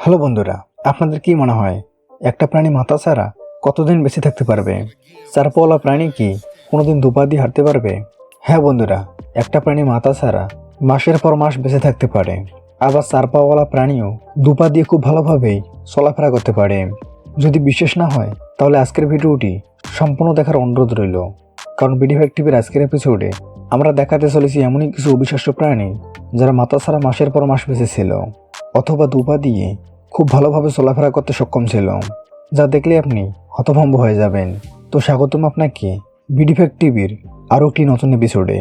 Hello বন্ধুরা, আপনাদের কি মনে হয় একটা প্রাণী মাথা ছাড়া কতদিন বেঁচে থাকতে পারবে? চার পাওয়ালা প্রাণী কি কোনোদিন দুপা দিয়ে হাঁটতে পারবে? হ্যাঁ বন্ধুরা, একটা প্রাণী মাথা ছাড়া মাসের পর মাস বেঁচে থাকতে পারে। আবার চার পাওয়ালা প্রাণীও দুপা দিয়ে খুব ভালোভাবেই চলাফেরা করতে পারে। যদি বিশ্বাস না হয় তাহলে আজকের ভিডিওটি সম্পূর্ণ দেখার অনুরোধ রইল, কারণ বিডি ফ্যাক্ট টিভির আজকের এপিসোডে আমরা দেখাতে চলেছি এমনই কিছু অবিশ্বাস্য প্রাণী যারা মাথা ছাড়া মাসের পর মাস বেঁচে ছিল, অথবা দুপা দিয়ে খুব ভালোভাবে চলাফেরা করতে সক্ষম ছিল, যা দেখলে আপনি হতভম্ব হয়ে যাবেন। তো স্বাগতম আপনাকে বিডি ফ্যাক্ট টিভির আরও একটি নতুন এপিসোডে।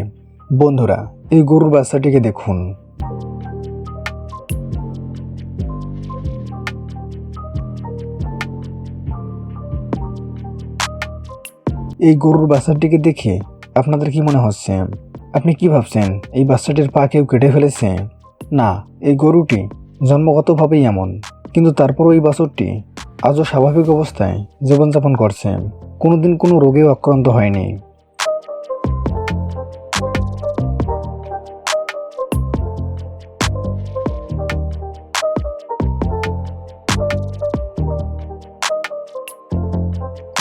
বন্ধুরা, এই গরুর বাচ্চাটিকে দেখুন। এই গরুর বাচ্চাটিকে দেখে আপনাদের কি মনে হচ্ছে? আপনি কি ভাবছেন এই বাচ্চাটির পা কেউ কেটে ফেলেছে? না, এই গরুটি জন্মগতভাবেই এমন, কিন্তু তারপরও এই বাছুরটি আজও স্বাভাবিক অবস্থায় জীবনযাপন করছে, কোনোদিন কোনো রোগেও আক্রান্ত হয়নি।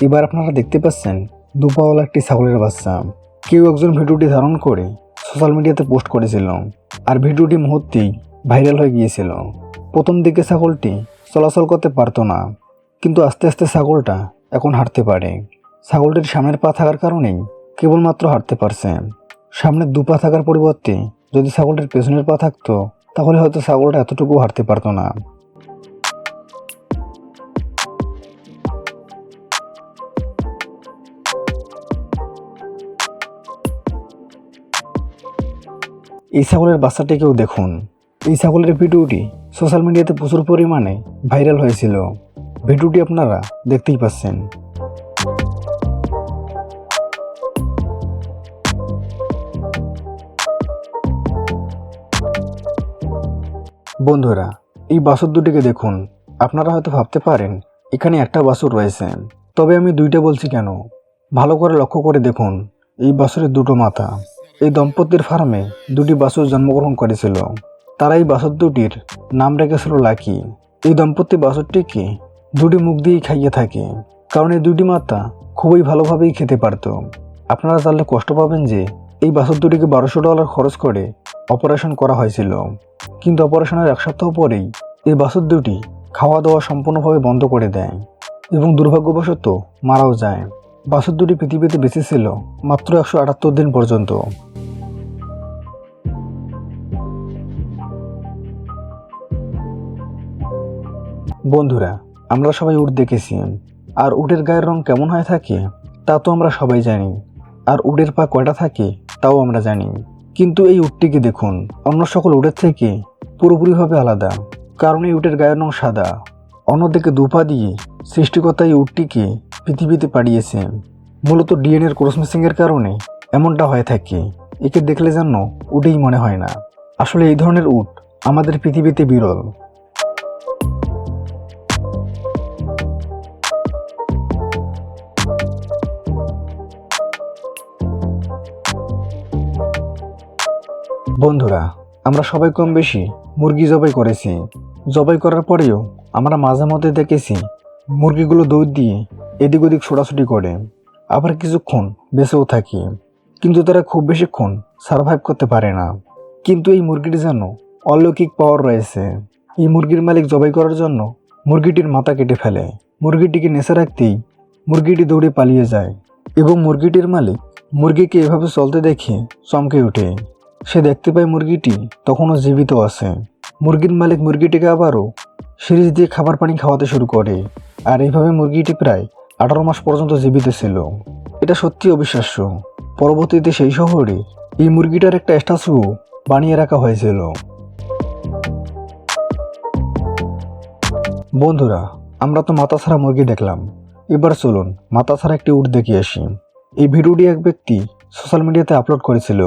এবার আপনারা দেখতে পাচ্ছেন দুপাওয়ালা একটি ছাগলের বাচ্চা। কেউ একজন ভিডিওটি ধারণ করে সোশ্যাল মিডিয়াতে পোস্ট করেছিল, আর ভিডিওটি মুহূর্তেই ভাইরাল হয়ে গিয়েছিল। প্রথম দিকে ছাগলটি চলাচল করতে পারতো না, কিন্তু আস্তে আস্তে ছাগলটা এখন হাঁটতে পারে। ছাগলটির সামনের পা থাকার কারণেই কেবলমাত্র হাঁটতে পারছে। সামনের দু পা থাকার পরিবর্তে যদি ছাগলটির পেছনের পা থাকতো তাহলে হয়তো ছাগলটা এতটুকু হাঁটতে পারতো না। এই ছাগলের বাচ্চাটিকেও দেখুন। এই ছাগলের ভিডিওটি সোশ্যাল মিডিয়াতে প্রচুর পরিমাণে ভাইরাল হয়েছিল। ভিডিওটি আপনারা দেখতেই পাচ্ছেন। বন্ধুরা, এই বাছুর দুটিকে দেখুন। আপনারা হয়তো ভাবতে পারেন এখানে একটা বাছুর রয়েছে, তবে আমি দুইটা বলছি কেন? ভালো করে লক্ষ্য করে দেখুন, এই বাছুরের দুটো মাথা। এই দম্পতির ফার্মে দুটি বাছুর জন্মগ্রহণ করেছিল। তারা এই বাছুর দুটির নাম রেখেছিল লাকি। এই দম্পতি বাছুরটিকে দুটি মুখ দিয়েই খাইয়ে থাকে, কারণ এই দুটি মাথা খুবই ভালোভাবেই খেতে পারত। আপনারা জানলে কষ্ট পাবেন যে এই বাছুর দুটিকে $1200 খরচ করে অপারেশন করা হয়েছিল, কিন্তু অপারেশনের এক সপ্তাহ পরেই এই বাছুর দুটি খাওয়া দাওয়া সম্পূর্ণভাবে বন্ধ করে দেয় এবং দুর্ভাগ্যবশত মারাও যায়। বাছুর দুটি পৃথিবীতে বেঁচে ছিল মাত্র 178 দিন পর্যন্ত। বন্ধুরা, আমরা সবাই উট দেখেছি, আর উটের গায়ের রং কেমন হয়ে থাকে তা তো আমরা সবাই জানি, আর উটের পা কয়টা থাকে তাও আমরা জানি। কিন্তু এই উটটিকে দেখুন, অন্য সকল উটের থেকে পুরোপুরিভাবে আলাদা, কারণ এই উটের গায়ের রং সাদা। অন্যদিকে দুপা দিয়ে সৃষ্টিকর্তা এই উটটিকে পৃথিবীতে পাঠিয়েছে। মূলত ডিএনএর ক্রস ম্যাচিংয়ের কারণে এমনটা হয়ে থাকে। একে দেখলে যেন উটেই মনে হয় না। আসলে এই ধরনের উট আমাদের পৃথিবীতে বিরল। বন্ধুরা, আমরা সবাই কম বেশি মুরগি জবাই করেছি। জবাই করার পরেও আমরা মাঝে মধ্যে দেখেছি মুরগিগুলো দৌড় দিয়ে এদিক ওদিক ছোটাছুটি করে, আবার কিছুক্ষণ বেঁচেও থাকে, কিন্তু তারা খুব বেশিক্ষণ সার্ভাইভ করতে পারে না। কিন্তু এই মুরগিটি যেন অলৌকিক পাওয়ার রয়েছে। এই মুরগির মালিক জবাই করার জন্য মুরগিটির মাথা কেটে ফেলে। মুরগিটিকে নেশা রাখতেই মুরগিটি দৌড়ে পালিয়ে যায় এবং মুরগিটির মালিক মুরগিকে এভাবে চলতে দেখে চমকে ওঠে। সে দেখতে পায় মুরগিটি তখনও জীবিত আছে। মুরগির মালিক মুরগিটিকে আবারও সিরিজ দিয়ে খাবার পানি খাওয়াতে শুরু করে, আর এইভাবে মুরগিটি প্রায় 18 মাস পর্যন্ত জীবিত ছিল। এটা সত্যি অবিশ্বাস্য। পরবর্তীতে সেই শহরে এই মুরগিটার একটা স্ট্যাচুও বানিয়ে রাখা হয়েছিল। বন্ধুরা, আমরা তো মাথা ছাড়া মুরগি দেখলাম, এবার চলুন মাথা ছাড়া একটি উট দেখে আসি। এই ভিডিওটি এক ব্যক্তি সোশ্যাল মিডিয়াতে আপলোড করেছিল,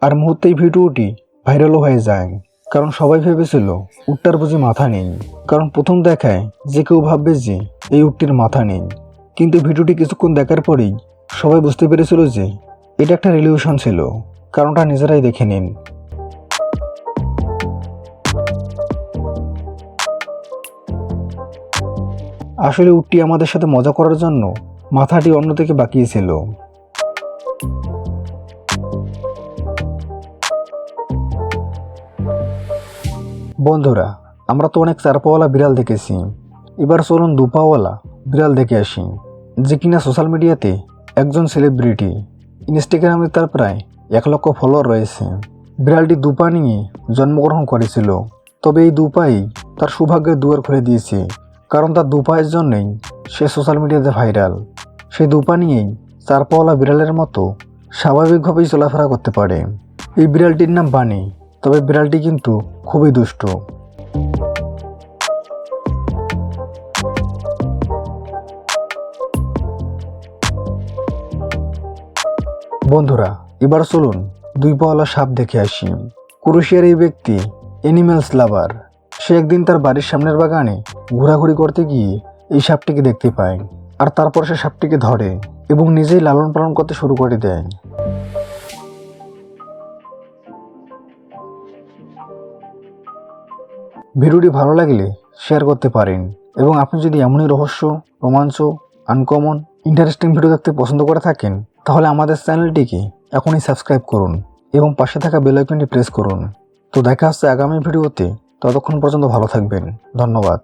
আর মুহূর্তে এই ভিডিওটি ভাইরালও হয়ে যায়, কারণ সবাই ভেবেছিল উটটার বুঝি মাথা নেই। কারণ প্রথম দেখায় যে কেউ ভাববে যে এই উটটির মাথা নেই, কিন্তু ভিডিওটি কিছুক্ষণ দেখার পরেই সবাই বুঝতে পেরেছিল যে এটা একটা রিলিউশন ছিল। কারণটা নিজেরাই দেখে নিন। আসলে উটটি আমাদের সাথে মজা করার জন্য মাথাটি অন্যদিকে বাঁকিয়েছিল। বন্ধুরা, আমরা তো অনেক চারপাওয়ালা বিড়াল দেখেছি, এবার চলুন দুপাওয়ালা বিড়াল দেখে আসি, যে কিনা সোশ্যাল মিডিয়াতে একজন সেলিব্রিটি। ইনস্টাগ্রামে তার প্রায় 1 লক্ষ ফলোয়ার রয়েছে। বিড়ালটি দুপা নিয়ে জন্মগ্রহণ করেছিল, তবে এই দুপাই তার সৌভাগ্যের দুয়ার খুলে দিয়েছে, কারণ তার দুপায়ের জন্যই সে সোশ্যাল মিডিয়াতে ভাইরাল। সেই দুপা নিয়েই চারপাওয়ালা বিড়ালের মতো স্বাভাবিকভাবেই চলাফেরা করতে পারে। এই বিড়ালটির নাম বানি, তবে বিড়ালটি কিন্তু খুবই দুষ্ট। বন্ধুরা, এবার চলুন 2 পাওয়ালা সাপ দেখে আসি। ক্রোয়েশিয়ার এই ব্যক্তি অ্যানিম্যালস লাভার। সে একদিন তার বাড়ির সামনের বাগানে ঘোরাঘুরি করতে গিয়ে এই সাপটিকে দেখতে পায়, আর তারপর সে সাপটিকে ধরে এবং নিজেই লালন পালন করতে শুরু করে দেয়। ভিডিওটি ভালো লাগলে শেয়ার করতে পারেন, এবং আপনি যদি এমনই রহস্য, রোমাঞ্চ, আনকমন, ইন্টারেস্টিং ভিডিও দেখতে পছন্দ করে থাকেন, তাহলে আমাদের চ্যানেলটিকে এখনই সাবস্ক্রাইব করুন এবং পাশে থাকা বেল আইকনটি প্রেস করুন। তো দেখা হচ্ছে আগামী ভিডিওতে। ততক্ষণ পর্যন্ত ভালো থাকবেন। ধন্যবাদ।